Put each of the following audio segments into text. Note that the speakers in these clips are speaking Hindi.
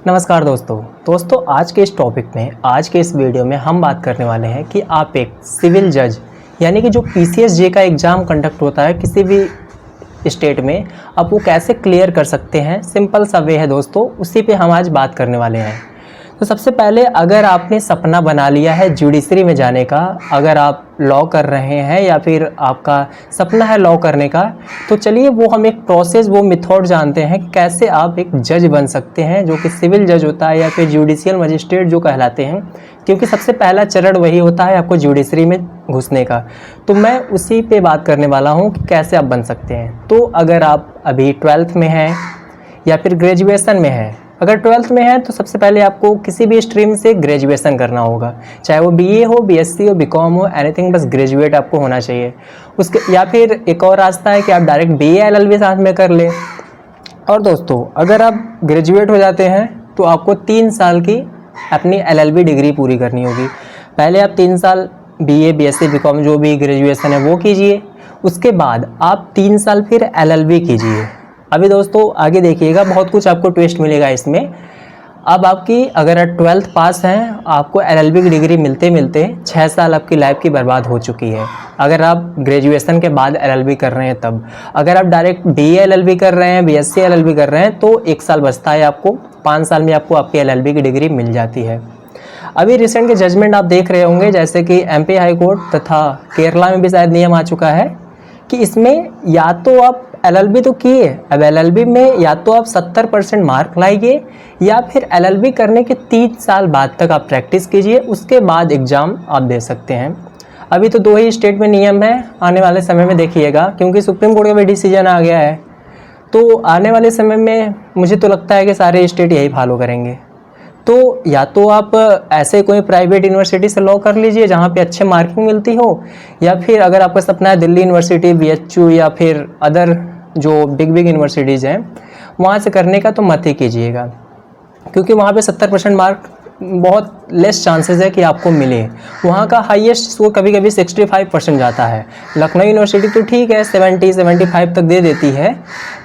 नमस्कार दोस्तों आज के इस टॉपिक में आज के इस वीडियो में हम बात करने वाले हैं कि आप एक सिविल जज यानी कि जो पीसीएसजे का एग्ज़ाम कंडक्ट होता है किसी भी स्टेट में, आप वो कैसे क्लियर कर सकते हैं। सिंपल सा वे है दोस्तों, उसी पे हम आज बात करने वाले हैं। तो सबसे पहले अगर आपने सपना बना लिया है जुडिशरी में जाने का, अगर आप लॉ कर रहे हैं या फिर आपका सपना है लॉ करने का, तो चलिए वो हम एक प्रोसेस, वो मेथड जानते हैं कि कैसे आप एक जज बन सकते हैं, जो कि सिविल जज होता है या फिर जुडिशियल मजिस्ट्रेट जो कहलाते हैं, क्योंकि सबसे पहला चरण वही होता है आपको जुडिशरी में घुसने का। तो मैं उसी पे बात करने वाला हूँ कि कैसे आप बन सकते हैं। तो अगर आप अभी 12th में हैं या फिर ग्रेजुएशन में हैं, अगर 12th में है तो सबसे पहले आपको किसी भी स्ट्रीम से ग्रेजुएशन करना होगा, चाहे वो बीए हो, बीएससी हो, बीकॉम हो, एनीथिंग, बस ग्रेजुएट आपको होना चाहिए। उसके या फिर एक और रास्ता है कि आप डायरेक्ट बीए एलएलबी साथ में कर लें। और दोस्तों अगर आप ग्रेजुएट हो जाते हैं तो आपको 3 साल की अपनी एलएलबी डिग्री पूरी करनी होगी। पहले आप 3 साल बीए, बीएससी, बीकॉम जो भी ग्रेजुएशन है वो कीजिए, उसके बाद आप 3 साल फिर एलएलबी कीजिए। अभी दोस्तों आगे देखिएगा, बहुत कुछ आपको ट्विस्ट मिलेगा इसमें। अब आपकी अगर आप 12th पास हैं, आपको एलएलबी की डिग्री मिलते मिलते 6 साल आपकी लाइफ की बर्बाद हो चुकी है। अगर आप ग्रेजुएशन के बाद एलएलबी कर रहे हैं तब, अगर आप डायरेक्ट बीए एलएलबी कर रहे हैं, बीएससी एलएलबी कर रहे हैं, तो 1 साल बचता है आपको, 5 साल में आपको आपकी एलएलबी की डिग्री मिल जाती है। अभी रिसेंट के जजमेंट आप देख रहे होंगे, जैसे कि एमपी हाई कोर्ट तथा केरला में भी शायद नियम आ चुका है कि इसमें या तो आप एलएलबी तो किए, अब एलएलबी में या तो आप 70% मार्क लाइए या फिर एलएलबी करने के 3 साल बाद तक आप प्रैक्टिस कीजिए, उसके बाद एग्ज़ाम आप दे सकते हैं। अभी तो 2 ही स्टेट में नियम है, आने वाले समय में देखिएगा, क्योंकि सुप्रीम कोर्ट का भी डिसीजन आ गया है, तो आने वाले समय में मुझे तो लगता है कि सारे स्टेट यही फॉलो करेंगे। तो या तो आप ऐसे कोई प्राइवेट यूनिवर्सिटी से लॉ कर लीजिए जहाँ पे अच्छे मार्किंग मिलती हो, या फिर अगर आपका सपना है दिल्ली यूनिवर्सिटी, बीएचयू या फिर अदर जो बिग यूनिवर्सिटीज़ हैं वहाँ से करने का तो मत ही कीजिएगा, क्योंकि वहाँ पे 70% मार्क बहुत लेस चांसेस है कि आपको मिले। वहाँ का हाईएस्ट स्कोर कभी कभी 65% जाता है। लखनऊ यूनिवर्सिटी तो ठीक है 70-75 तक दे देती है,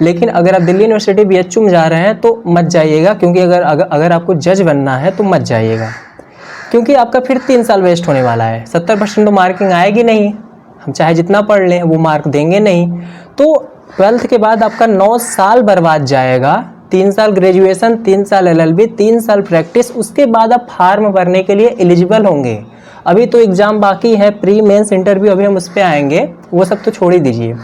लेकिन अगर आप दिल्ली यूनिवर्सिटी बीएचयू में जा रहे हैं तो मत जाइएगा, क्योंकि अगर आपको जज बनना है तो मत जाइएगा, क्योंकि आपका फिर 3 साल वेस्ट होने वाला है। 70% तो मार्किंग आएगी नहीं, हम चाहे जितना पढ़ लें वो मार्क देंगे नहीं। तो 12th के बाद आपका 9 साल बर्बाद जाएगा, 3 साल ग्रेजुएशन, 3 साल एलएलबी, 3 साल प्रैक्टिस, उसके बाद आप फॉर्म भरने के लिए एलिजिबल होंगे। अभी तो एग्ज़ाम बाकी है, प्री मेंस इंटरव्यू, अभी हम उस पर आएंगे, वो सब तो छोड़ ही दीजिए।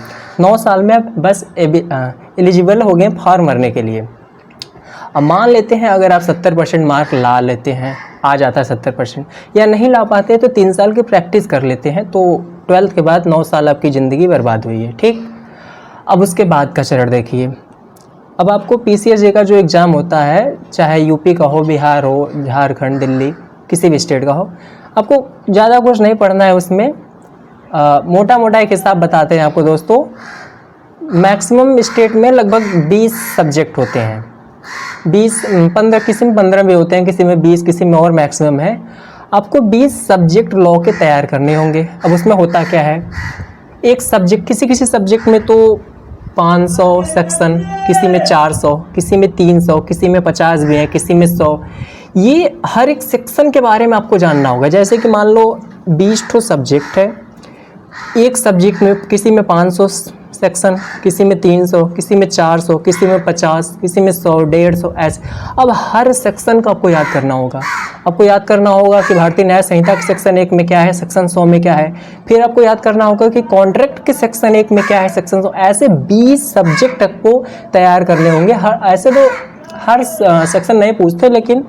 9 साल में आप बस एलिजिबल हो गए फॉर्म भरने के लिए। अब मान लेते हैं अगर आप 70% मार्क ला लेते हैं, आ जाता है 70%, या नहीं ला पाते तो 3 साल की प्रैक्टिस कर लेते हैं, तो 12th के बाद 9 साल आपकी ज़िंदगी बर्बाद हुई है। ठीक, अब उसके बाद का चरण देखिए। अब आपको पीसीएसजे का जो एग्ज़ाम होता है, चाहे यूपी का हो, बिहार हो, झारखंड, दिल्ली, किसी भी स्टेट का हो, आपको ज़्यादा कुछ नहीं पढ़ना है उसमें। मोटा मोटा एक हिसाब बताते हैं आपको दोस्तों। मैक्सिमम स्टेट में लगभग 20 सब्जेक्ट होते हैं, 15 किसी में 15 भी होते हैं, किसी में 20, किसी में और मैक्सिमम है। आपको 20 सब्जेक्ट लॉ के तैयार करने होंगे। अब उसमें होता क्या है, एक सब्जेक्ट, किसी सब्जेक्ट में तो 500 सेक्शन, किसी में 400, किसी में 300, किसी में 50 भी है, किसी में 100। ये हर एक सेक्शन के बारे में आपको जानना होगा। जैसे कि मान लो 20 ठो सब्जेक्ट है, एक सब्जेक्ट में किसी में 500 सेक्शन, किसी में 300, किसी में 400, किसी में 50, किसी में 100, 150 ऐसे। अब हर सेक्शन को आपको याद करना होगा। आपको याद करना होगा कि भारतीय न्याय संहिता के सेक्शन 1 में क्या है, सेक्शन 100 में क्या है। फिर आपको याद करना होगा कि कॉन्ट्रैक्ट के सेक्शन 1 में क्या है, सेक्शन 100। ऐसे 20 सब्जेक्ट आपको तैयार करने होंगे। ऐसे तो हर सेक्शन नहीं पूछते, लेकिन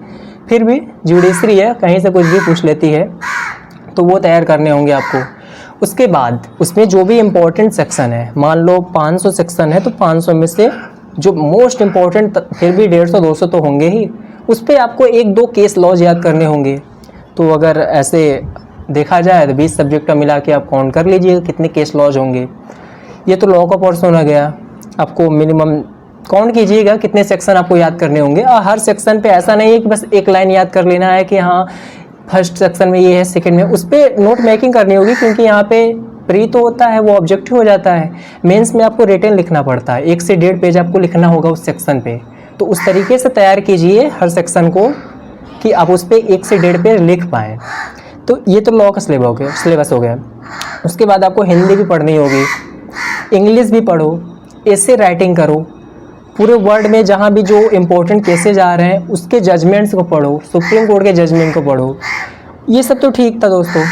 फिर भी जुडिशरी है, कहीं से कुछ भी पूछ लेती है, तो वो तैयार करने होंगे आपको। उसके बाद उसमें जो भी इम्पोर्टेंट सेक्शन है, मान लो 500 सेक्शन है, तो 500 में से जो मोस्ट इम्पोर्टेंट, फिर भी 150-200 तो होंगे ही, उस पर आपको 1-2 केस लॉज याद करने होंगे। तो अगर ऐसे देखा जाए तो 20 सब्जेक्ट का मिला के आप काउंट कर लीजिए कितने केस लॉज होंगे। ये तो लॉ का पोर्शन हो गया। आपको मिनिमम काउंट कीजिएगा कितने सेक्शन आपको याद करने होंगे। और हर सेक्शन पे ऐसा नहीं है कि बस एक लाइन याद कर लेना है कि हाँ फर्स्ट सेक्शन में ये है, सेकंड में, उस पर नोट मेकिंग करनी होगी, क्योंकि यहाँ पे प्री तो होता है, वो ऑब्जेक्टिव हो जाता है। मेंस में आपको रिटन लिखना पड़ता है, 1 से 1.5 पेज आपको लिखना होगा उस सेक्शन पे। तो उस तरीके से तैयार कीजिए हर सेक्शन को कि आप उस पर 1 से 1.5 पेज लिख पाएँ। तो ये तो लॉ का सिलेबस हो गया। उसके बाद आपको हिंदी भी पढ़नी होगी, इंग्लिश भी पढ़ो, ऐसे राइटिंग करो, पूरे वर्ल्ड में जहाँ भी जो इम्पोर्टेंट केसेज आ रहे हैं उसके जजमेंट्स को पढ़ो, सुप्रीम कोर्ट के जजमेंट को पढ़ो। ये सब तो ठीक था दोस्तों।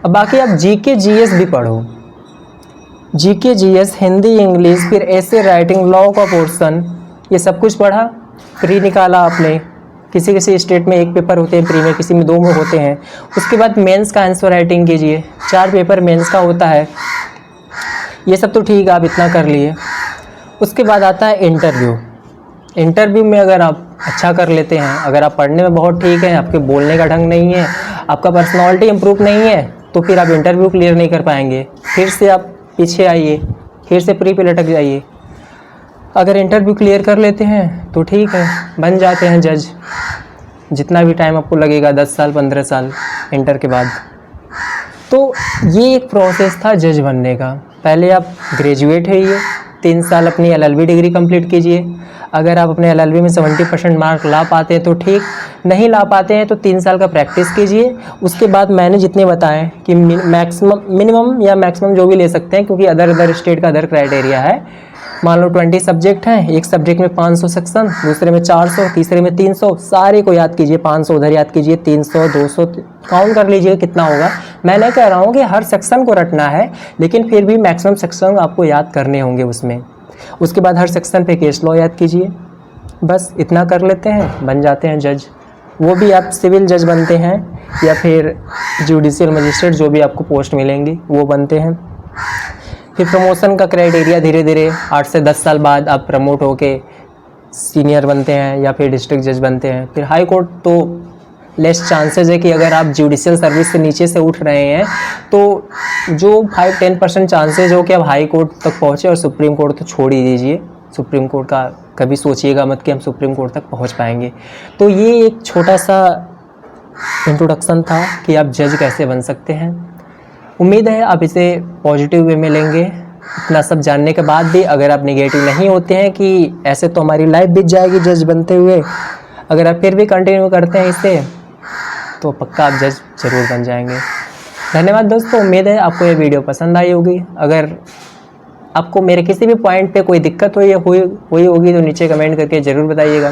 अब बाकी आप जीके जीएस भी पढ़ो, जीके जीएस, हिंदी, इंग्लिश, फिर ऐसे राइटिंग, लॉ का पोर्शन, ये सब कुछ पढ़ा, प्री निकाला आपने। किसी किसी स्टेट में 1 पेपर होते हैं प्री में, किसी में 2 में होते हैं। उसके बाद मेंस का आंसर राइटिंग कीजिए, 4 पेपर मेंस का होता है। ये सब तो ठीक है, आप इतना कर लिए। उसके बाद आता है इंटरव्यू। इंटरव्यू में अगर आप अच्छा कर लेते हैं, अगर आप पढ़ने में बहुत ठीक है, आपके बोलने का ढंग नहीं है, आपका पर्सनालिटी इम्प्रूव नहीं है, तो फिर आप इंटरव्यू क्लियर नहीं कर पाएंगे। फिर से आप पीछे आइए, फिर से प्री पे लटक जाइए। अगर इंटरव्यू क्लियर कर लेते हैं तो ठीक है, बन जाते हैं जज। जितना भी टाइम आपको लगेगा, 10 साल 15 साल इंटर के बाद। तो ये एक प्रोसेस था जज बनने का। पहले आप ग्रेजुएट होइए, 3 साल अपनी LLB डिग्री कंप्लीट कीजिए। अगर आप अपने LLB में 70% मार्क ला पाते हैं तो ठीक, नहीं ला पाते हैं तो 3 साल का प्रैक्टिस कीजिए। उसके बाद मैंने जितने बताएं कि मिनिमम या मैक्सिमम जो भी ले सकते हैं, क्योंकि अदर स्टेट का अदर क्राइटेरिया है। मान लो 20 सब्जेक्ट हैं, एक सब्जेक्ट में 500 सेक्शन, दूसरे में 400, तीसरे में 300, सारे को याद कीजिए। 500 उधर याद कीजिए, 300, 200 काउंट कर लीजिए कितना होगा। मैं नहीं कह रहा हूँ कि हर सेक्शन को रटना है, लेकिन फिर भी मैक्सिमम सेक्शन आपको याद करने होंगे उसमें। उसके बाद हर सेक्शन पे केस लॉ याद कीजिए। बस इतना कर लेते हैं, बन जाते हैं जज। वो भी आप सिविल जज बनते हैं या फिर जुडिशियल मजिस्ट्रेट, जो भी आपको पोस्ट मिलेंगी वो बनते हैं। फिर प्रमोशन का क्राइटेरिया धीरे धीरे 8 से 10 साल बाद आप प्रमोट होके सीनियर बनते हैं या फिर डिस्ट्रिक्ट जज बनते हैं। फिर हाई कोर्ट तो लेस चांसेस है कि अगर आप जुडिशियल सर्विस से नीचे से उठ रहे हैं तो जो 5-10% चांसेस हो कि आप हाई कोर्ट तक पहुँचे, और सुप्रीम कोर्ट तो छोड़ ही दीजिए। सुप्रीम कोर्ट का कभी सोचिएगा मत कि हम सुप्रीम कोर्ट तक पहुँच पाएंगे। तो ये एक छोटा सा इंट्रोडक्शन था कि आप जज कैसे बन सकते हैं। उम्मीद है आप इसे पॉजिटिव वे में लेंगे। इतना सब जानने के बाद भी अगर आप नेगेटिव नहीं होते हैं कि ऐसे तो हमारी लाइफ बीत जाएगी जज बनते हुए, अगर आप फिर भी कंटिन्यू करते हैं इसे, तो पक्का आप जज ज़रूर बन जाएंगे। धन्यवाद दोस्तों, उम्मीद है आपको ये वीडियो पसंद आई होगी। अगर आपको मेरे किसी भी पॉइंट पे कोई दिक्कत हुई होगी तो नीचे कमेंट करके ज़रूर बताइएगा।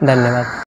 धन्यवाद।